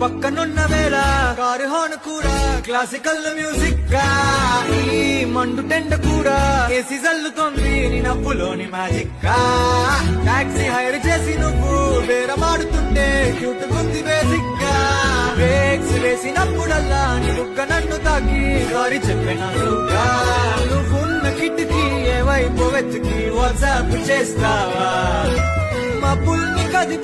పక్కనున్న వేళ car horn కూడా క్లాసికల్ మ్యూజిక్ గా ఈ మండు టెండ కూడా ఏసీ జల్లుతోంది నీ నవ్వులోని మ్యాజిక్ గా టాక్సీ హైర్ చేసి నువ్వు బేరమాడుతుంటే క్యూట్ ఉంది బేసిక్ గా బ్రేక్స్ వేసినప్పుడల్లా నీ బుగ్గ నన్ను తాకి సారీ చెప్పినట్టుగా నువ్వున్న కిటికీ ఏ వైపు వెతికి వాట్సాప్ చేస్తావా మా పుల్ని కది